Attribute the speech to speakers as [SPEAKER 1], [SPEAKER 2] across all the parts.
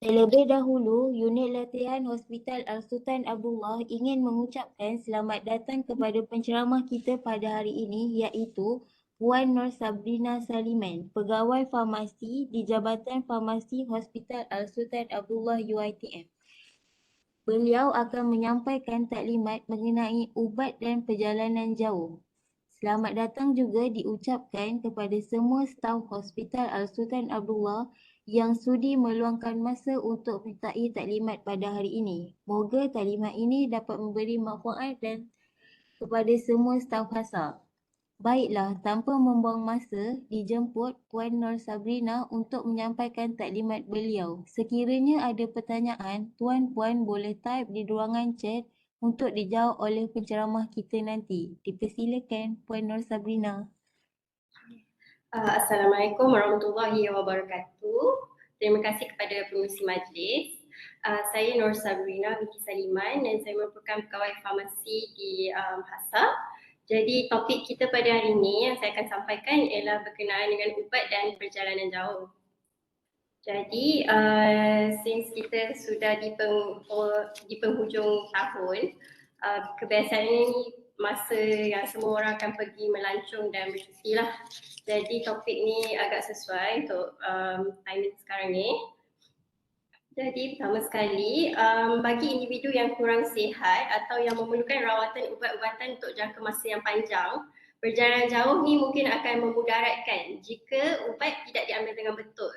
[SPEAKER 1] Terlebih dahulu, unit latihan Hospital Al-Sultan Abdullah ingin mengucapkan selamat datang kepada penceramah kita pada hari ini iaitu Puan Nur Sabrina Saliman, Pegawai Farmasi di Jabatan Farmasi Hospital Al-Sultan Abdullah UiTM. Beliau akan menyampaikan taklimat mengenai ubat dan perjalanan jauh. Selamat datang juga diucapkan kepada semua staf Hospital Al-Sultan Abdullah yang sudi meluangkan masa untuk menyertai taklimat pada hari ini. Moga taklimat ini dapat memberi manfaat dan kepada semua staf HASA. Baiklah, tanpa membuang masa, dijemput Puan Nur Sabrina untuk menyampaikan taklimat beliau. Sekiranya ada pertanyaan, tuan-puan boleh type di ruangan chat untuk dijawab oleh penceramah kita nanti. Dipersilakan Puan Nur Sabrina.
[SPEAKER 2] Assalamualaikum warahmatullahi wabarakatuh. Terima kasih kepada pengurusi majlis. Saya Nur Sabrina binti Saliman dan saya merupakan pegawai farmasi di HASA. Jadi topik kita pada hari ini yang saya akan sampaikan ialah berkenaan dengan ubat dan perjalanan jauh. Jadi since kita sudah di penghujung tahun, kebiasaannya ni masa yang semua orang akan pergi melancong dan bercuti lah. Jadi topik ni agak sesuai untuk timing sekarang ni. Jadi pertama sekali, bagi individu yang kurang sihat atau yang memerlukan rawatan ubat-ubatan untuk jangka masa yang panjang, perjalanan jauh ni mungkin akan memudaratkan jika ubat tidak diambil dengan betul.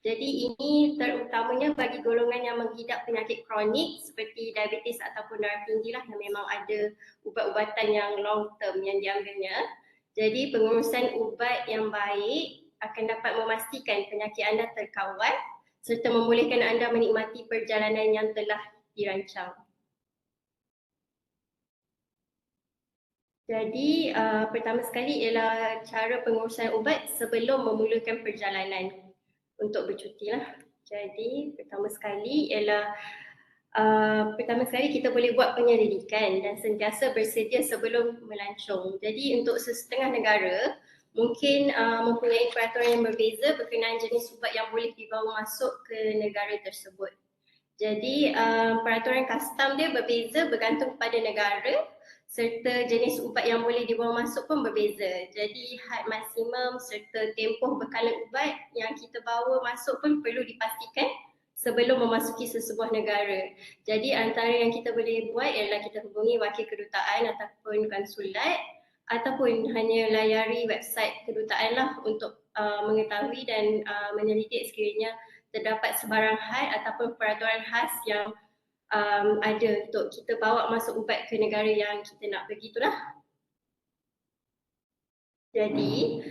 [SPEAKER 2] Jadi ini terutamanya bagi golongan yang mengidap penyakit kronik seperti diabetes ataupun darah tinggi lah yang memang ada ubat-ubatan yang long term yang diambilnya. Jadi pengurusan ubat yang baik akan dapat memastikan penyakit anda terkawal serta membolehkan anda menikmati perjalanan yang telah dirancang. Jadi pertama sekali ialah cara pengurusan ubat sebelum memulakan perjalanan untuk bercuti lah. Jadi pertama sekali ialah kita boleh buat penyelidikan dan sentiasa bersedia sebelum melancong. Jadi untuk sesetengah negara mungkin mempunyai peraturan yang berbeza berkenaan jenis ubat yang boleh dibawa masuk ke negara tersebut. Jadi peraturan custom dia berbeza bergantung pada negara serta jenis ubat yang boleh dibawa masuk pun berbeza. Jadi had maksimum serta tempoh bekalan ubat yang kita bawa masuk pun perlu dipastikan sebelum memasuki sesebuah negara. Jadi antara yang kita boleh buat ialah kita hubungi wakil kedutaan ataupun konsulat ataupun hanya layari website kedutaan lah untuk mengetahui dan menyelidik sekiranya terdapat sebarang had ataupun peraturan khas yang ada untuk kita bawa masuk ubat ke negara yang kita nak pergi itulah. Jadi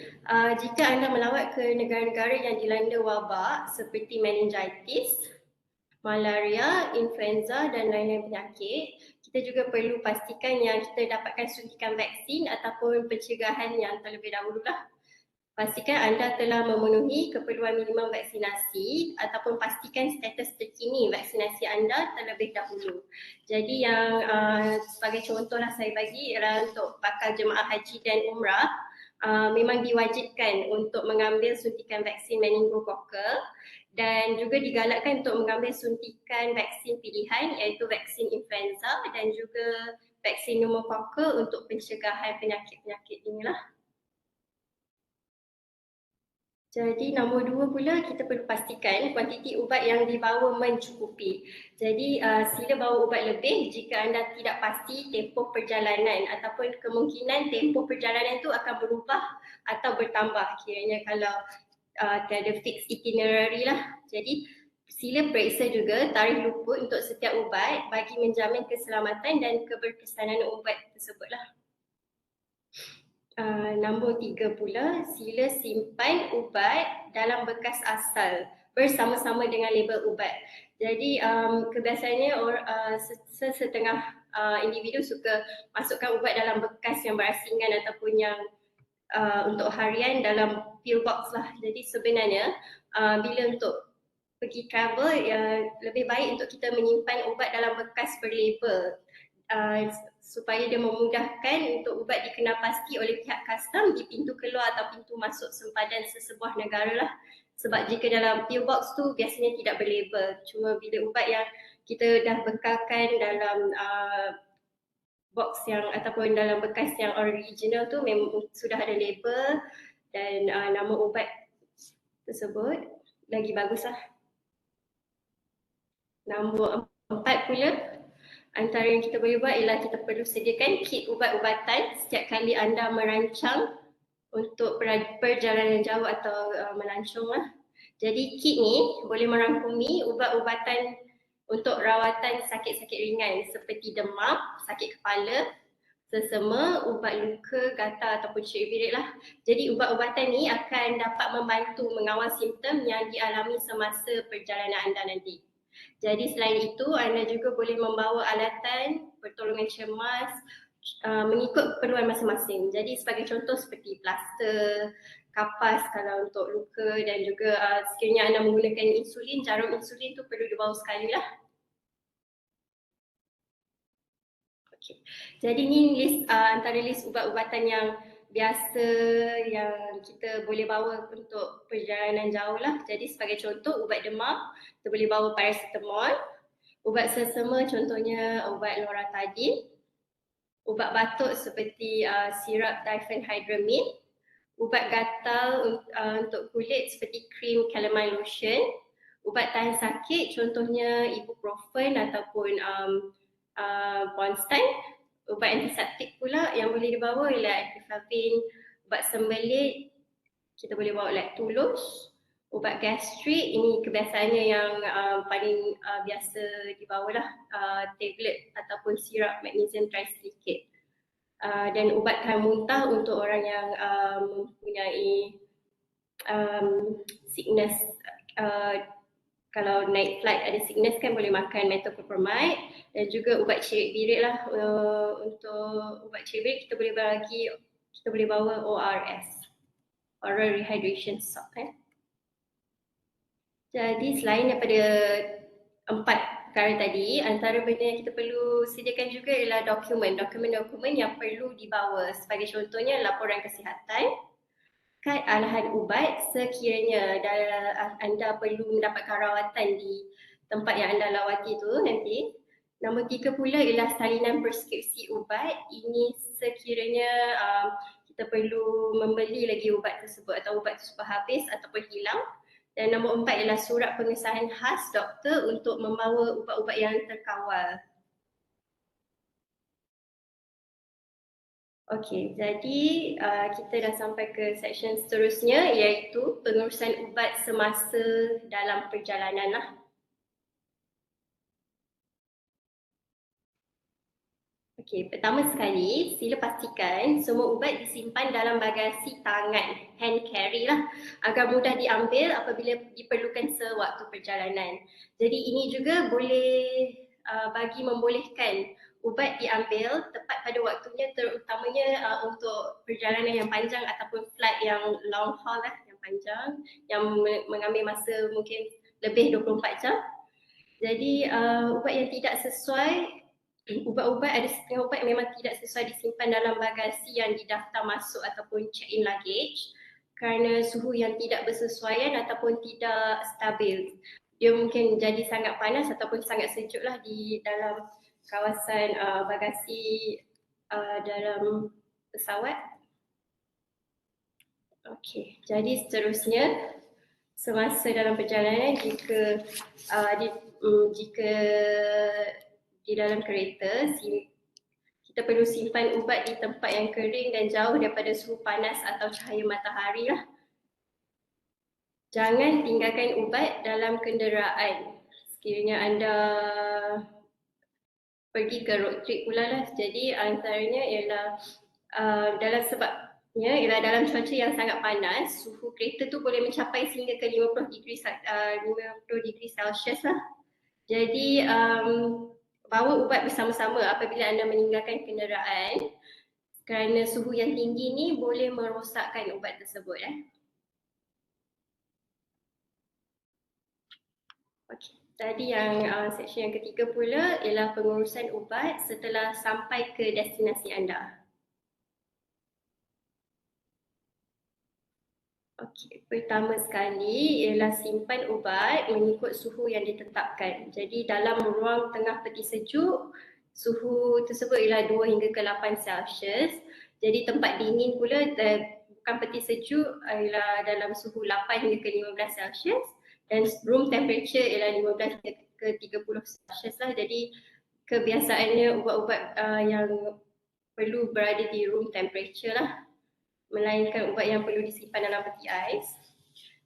[SPEAKER 2] jika anda melawat ke negara-negara yang dilanda wabak seperti meningitis, malaria, influenza dan lain-lain penyakit, kita juga perlu pastikan yang kita dapatkan suntikan vaksin ataupun pencegahan yang terlebih dahulu lah. Pastikan anda telah memenuhi keperluan minimum vaksinasi ataupun pastikan status terkini vaksinasi anda terlebih dahulu. Jadi yang sebagai contohlah saya bagi ialah untuk bakal jemaah haji dan umrah memang diwajibkan untuk mengambil suntikan vaksin meningokokal dan juga digalakkan untuk mengambil suntikan vaksin pilihan iaitu vaksin influenza dan juga vaksin pneumokokal untuk pencegahan penyakit-penyakit inilah. Jadi nombor 2 pula kita perlu pastikan kuantiti ubat yang dibawa mencukupi. Jadi sila bawa ubat lebih jika anda tidak pasti tempoh perjalanan ataupun kemungkinan tempoh perjalanan itu akan berubah atau bertambah kiranya kalau tiada fix itinerary lah. Jadi sila periksa juga tarikh luput untuk setiap ubat bagi menjamin keselamatan dan keberkesanan ubat tersebut lah. Nombor 3 pula, sila simpan ubat dalam bekas asal bersama-sama dengan label ubat. Jadi kebiasaannya setengah individu suka masukkan ubat dalam bekas yang berasingan ataupun yang untuk harian dalam pill box lah. Jadi sebenarnya bila untuk pergi travel lebih baik untuk kita menyimpan ubat dalam bekas berlabel. Supaya dia memudahkan untuk ubat dikenal pasti oleh pihak custom di pintu keluar atau pintu masuk sempadan sesebuah negara lah. Sebab jika dalam pill box tu biasanya tidak berlabel. Cuma bila ubat yang kita dah bekalkan dalam box yang ataupun dalam bekas yang original tu memang sudah ada label dan nama ubat tersebut lagi baguslah. Nombor 4 pula, antara yang kita boleh buat ialah kita perlu sediakan kit ubat-ubatan setiap kali anda merancang untuk perjalanan jauh atau melancong lah. Jadi kit ni boleh merangkumi ubat-ubatan untuk rawatan sakit-sakit ringan seperti demam, sakit kepala, sesama, ubat luka, gatal ataupun cerit-berit lah. Jadi ubat-ubatan ni akan dapat membantu mengawal simptom yang dialami semasa perjalanan anda nanti. Jadi selain itu, anda juga boleh membawa alatan pertolongan cemas mengikut keperluan masing-masing. Jadi sebagai contoh seperti plaster, kapas kalau untuk luka dan juga sekiranya anda menggunakan insulin, jarum insulin tu perlu dibawa sekali lah. Okay. Jadi ni list antara list ubat-ubatan yang biasa yang kita boleh bawa untuk perjalanan jauh lah. Jadi sebagai contoh ubat demam, kita boleh bawa paracetamol. Ubat sesama contohnya ubat loratadine. Ubat batuk seperti sirap diphenhydramine. Ubat gatal untuk kulit seperti krim calamine lotion. Ubat tahan sakit contohnya ibuprofen ataupun Ponstan. Ubat antiseptik pula yang boleh dibawa ialah epinephrine. Ubat sembelit kita boleh bawa lactulose. Ubat gastrik ini kebiasaannya yang paling biasa dibawa lah, tablet ataupun sirap magnesium trisilicate. Dan ubat tahan muntah untuk orang yang mempunyai sickness, kalau naik flight ada sickness kan boleh makan metoclopramide. Dan juga ubat cerit-berit lah, untuk ubat cerit-berit kita boleh bawa ORS, oral rehydration salt kan. Jadi selain daripada 4 perkara tadi, antara benda yang kita perlu sediakan juga ialah dokumen-dokumen yang perlu dibawa. Sebagai contohnya laporan kesihatan, kad arahan ubat sekiranya anda perlu mendapatkan rawatan di tempat yang anda lawati tu nanti. Nombor 3 pula ialah salinan preskripsi ubat. Ini sekiranya kita perlu membeli lagi ubat tersebut atau ubat tersebut habis ataupun hilang. Dan nombor 4 ialah surat pengesahan khas doktor untuk membawa ubat-ubat yang terkawal. Okey, jadi kita dah sampai ke section seterusnya iaitu pengurusan ubat semasa dalam perjalanan lah. Okey, pertama sekali sila pastikan semua ubat disimpan dalam bagasi tangan, hand carry lah, agar mudah diambil apabila diperlukan sewaktu perjalanan. Jadi ini juga boleh membolehkan ubat diambil tepat pada waktunya, terutamanya untuk perjalanan yang panjang ataupun flight yang long haul lah, yang panjang, yang mengambil masa mungkin lebih 24 jam. Jadi ubat yang tidak sesuai, ubat-ubat ada setengah ubat memang tidak sesuai disimpan dalam bagasi yang didaftar masuk ataupun check-in luggage kerana suhu yang tidak bersesuaian ataupun tidak stabil. Dia mungkin jadi sangat panas ataupun sangat sejuk lah di dalam kawasan bagasi dalam pesawat. Okey, jadi seterusnya semasa dalam perjalanan jika di dalam kereta kita perlu simpan ubat di tempat yang kering dan jauh daripada suhu panas atau cahaya matahari lah. Jangan tinggalkan ubat dalam kenderaan sekiranya anda pergi ke road trip pula lah. Jadi antaranya ialah dalam cuaca yang sangat panas, suhu kereta tu boleh mencapai sehingga ke 50 degree Celsius lah. Jadi bawa ubat bersama-sama apabila anda meninggalkan kenderaan kerana suhu yang tinggi ni boleh merosakkan ubat tersebut. Okey, tadi yang section yang ketiga pula ialah pengurusan ubat setelah sampai ke destinasi anda. Okey, pertama sekali ialah simpan ubat mengikut suhu yang ditetapkan. Jadi dalam ruang tengah peti sejuk, suhu tersebut ialah 2 hingga ke 8 Celsius. Jadi tempat dingin pula bukan peti sejuk ialah dalam suhu 8 hingga ke 15 Celsius dan room temperature ialah 15 ke 30 Celsius lah. Jadi kebiasaannya ubat-ubat yang perlu berada di room temperature lah, melainkan ubat yang perlu disimpan dalam peti ais.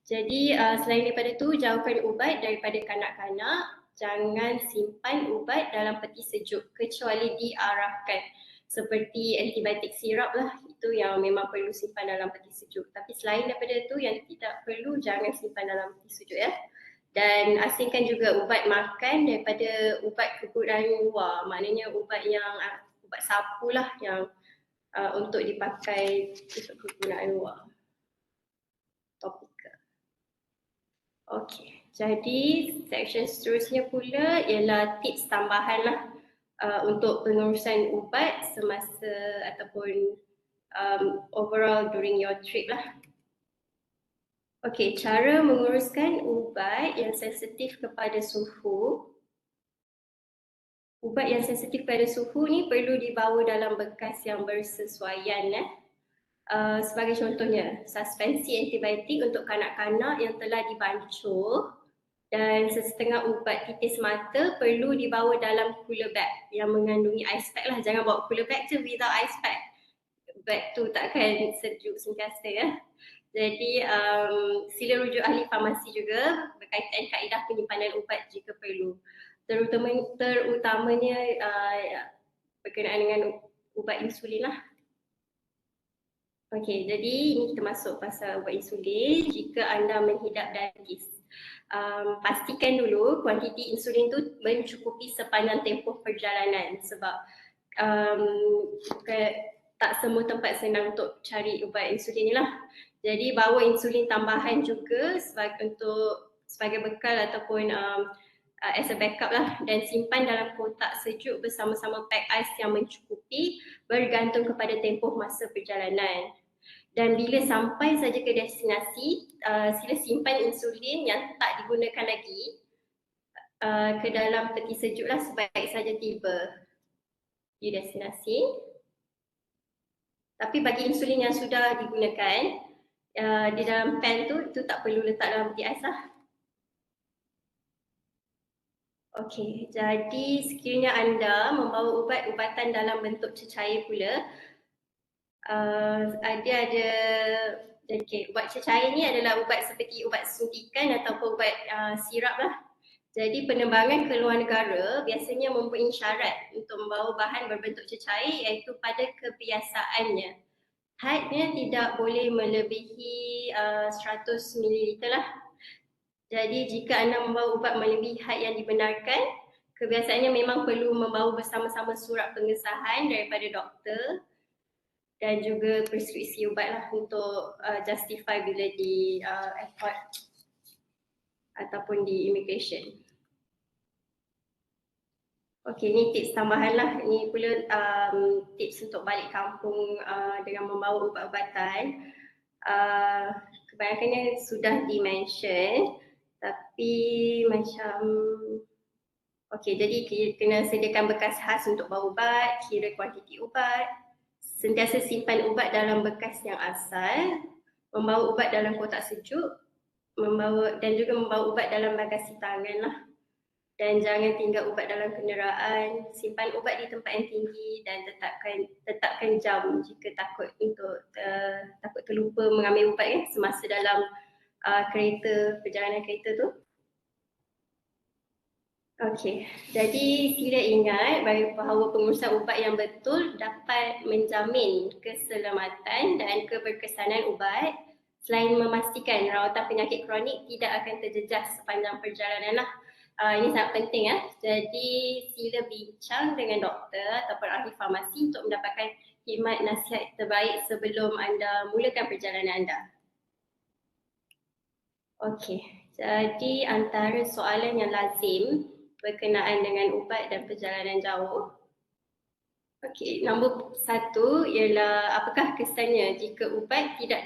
[SPEAKER 2] Jadi selain daripada itu, jauhkan ubat daripada kanak-kanak. Jangan simpan ubat dalam peti sejuk kecuali diarahkan. Seperti antibiotik sirap lah, itu yang memang perlu simpan dalam peti sejuk. Tapi selain daripada itu, yang tidak perlu jangan simpan dalam peti sejuk ya. Dan asingkan juga ubat makan daripada ubat keguguran luar. Maknanya ubat sapu lah yang untuk dipakai untuk kegunaan luar. Topikal. Okey, jadi section seterusnya pula ialah tips tambahan lah untuk pengurusan ubat semasa ataupun overall during your trip lah. Okey, cara menguruskan ubat yang sensitif kepada suhu. Ubat yang sensitif pada suhu ni perlu dibawa dalam bekas yang bersesuaian. Sebagai contohnya, suspensi antibiotik untuk kanak-kanak yang telah dibancur dan sesetengah ubat titis mata perlu dibawa dalam cooler bag yang mengandungi ice pack lah. Jangan bawa cooler bag je without ice pack. Bag tu takkan sejuk sentiasa ya. Jadi sila rujuk ahli farmasi juga berkaitan kaedah penyimpanan ubat jika perlu. Terutamanya berkenaan dengan ubat insulin lah. Okey, jadi ini kita masuk pasal ubat insulin. Jika anda menghidap diabetes, pastikan dulu kuantiti insulin tu mencukupi sepanjang tempoh perjalanan sebab tak semua tempat senang untuk cari ubat insulin ni lah. Jadi bawa insulin tambahan juga sebagai bekal ataupun as a backup lah, dan simpan dalam kotak sejuk bersama-sama pack ais yang mencukupi bergantung kepada tempoh masa perjalanan. Dan bila sampai saja ke destinasi, sila simpan insulin yang tak digunakan lagi ke dalam peti sejuk lah sebaik saja tiba di destinasi. Tapi bagi insulin yang sudah digunakan di dalam pen tu, itu tak perlu letak dalam peti ais lah. Okey, jadi sekiranya anda membawa ubat-ubatan dalam bentuk cecair pula, ubat cecair ni adalah ubat seperti ubat suntikan ataupun ubat sirap lah. Jadi penerbangan ke luar negara biasanya mempunyai syarat untuk membawa bahan berbentuk cecair iaitu pada kebiasaannya hadnya tidak boleh melebihi 100 ml lah. Jadi jika anda membawa ubat melebihi had yang dibenarkan, kebiasaannya memang perlu membawa bersama-sama surat pengesahan daripada doktor dan juga preskripsi ubat lah untuk justify bila di airport ataupun di immigration. Okey, ni tips tambahan lah. Ini pula tips untuk balik kampung dengan membawa ubat-ubatan. Kebanyakannya sudah di-mention, tapi macam okey, jadi kena sediakan bekas khas untuk bawa ubat, kira kuantiti ubat, sentiasa simpan ubat dalam bekas yang asal, membawa ubat dalam kotak sejuk, dan juga membawa ubat dalam bagasi tangan lah. Dan jangan tinggal ubat dalam kenderaan, simpan ubat di tempat yang tinggi dan tetapkan jam jika takut terlupa mengambil ubat semasa dalam perjalanan kereta tu. Okey, jadi sila ingat bahawa pengurusan ubat yang betul dapat menjamin keselamatan dan keberkesanan ubat selain memastikan rawatan penyakit kronik tidak akan terjejas sepanjang perjalanan lah. Ini sangat penting ya. Jadi sila bincang dengan doktor ataupun ahli farmasi untuk mendapatkan khidmat nasihat terbaik sebelum anda mulakan perjalanan anda. Okey, jadi antara soalan yang lazim berkenaan dengan ubat dan perjalanan jauh Okey, nombor 1 ialah apakah kesannya jika ubat tidak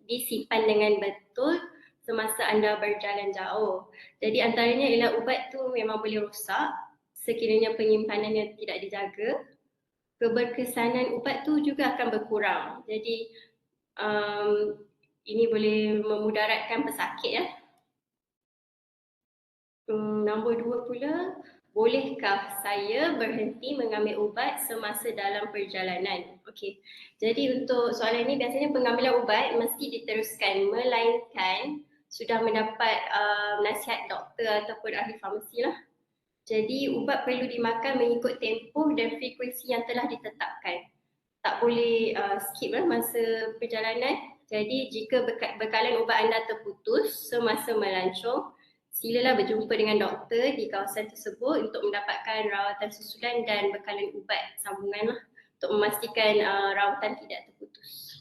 [SPEAKER 2] disimpan dengan betul semasa anda berjalan jauh. Jadi antaranya ialah ubat tu memang boleh rosak sekiranya penyimpanannya tidak dijaga. Keberkesanan ubat tu juga akan berkurang. Jadi ini boleh memudaratkan pesakit ya. Nombor 2 pula, bolehkah saya berhenti mengambil ubat semasa dalam perjalanan? Okey. Jadi untuk soalan ini biasanya pengambilan ubat mesti diteruskan melainkan sudah mendapat nasihat doktor ataupun ahli farmasi lah. Jadi ubat perlu dimakan mengikut tempoh dan frekuensi yang telah ditetapkan. Tak boleh skip lah masa perjalanan. Jadi jika bekalan ubat anda terputus semasa melancong, silalah berjumpa dengan doktor di kawasan tersebut untuk mendapatkan rawatan susulan dan bekalan ubat sambungan lah untuk memastikan rawatan tidak terputus.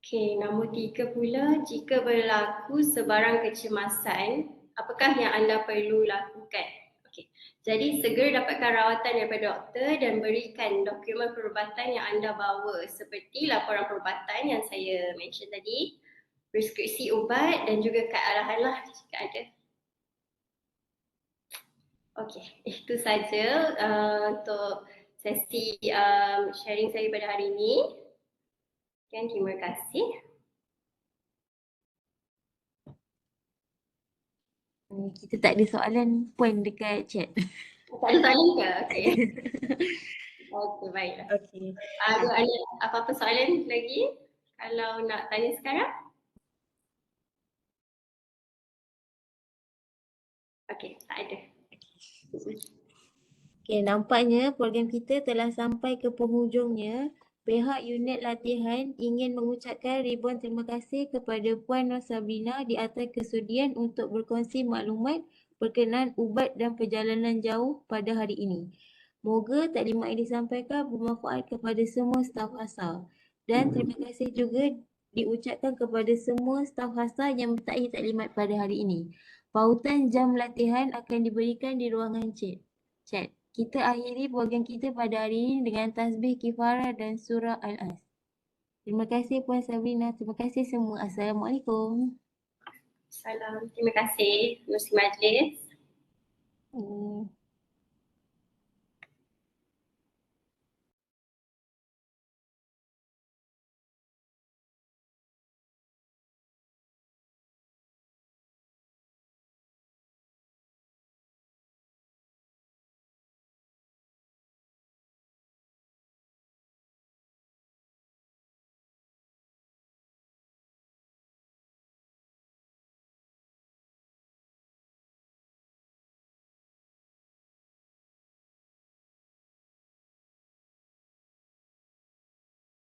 [SPEAKER 2] Okey, nombor 3 pula, jika berlaku sebarang kecemasan, apakah yang anda perlu lakukan? Okey, jadi segera dapatkan rawatan daripada doktor dan berikan dokumen perubatan yang anda bawa seperti laporan perubatan yang saya mention tadi, preskripsi ubat dan juga kad arahan lah jika ada. Okey, itu saja untuk sesi sharing saya pada hari ini. Sekian, terima kasih.
[SPEAKER 1] Kita tak ada soalan pun dekat chat.
[SPEAKER 2] Tak ada soalan ke? Okey. Okey, baiklah.
[SPEAKER 1] Okey.
[SPEAKER 2] Ada apa-apa soalan lagi? Kalau nak tanya sekarang? Okey, tak ada.
[SPEAKER 1] Okey, nampaknya program kita telah sampai ke penghujungnya. Pihak unit latihan ingin mengucapkan ribuan terima kasih kepada Puan Nur Sabrina di atas kesudian untuk berkongsi maklumat berkenaan ubat dan perjalanan jauh pada hari ini. Moga taklimat yang disampaikan bermanfaat kepada semua staf HASA. Dan terima kasih juga diucapkan kepada semua staf HASA yang mentaati taklimat pada hari ini. Pautan jam latihan akan diberikan di ruangan chat. Kita akhiri program kita pada hari ini dengan tasbih kifarah dan surah Al-As. Terima kasih Puan Sabrina. Terima kasih semua. Assalamualaikum.
[SPEAKER 2] Salam. Terima kasih. Muslim Majlis.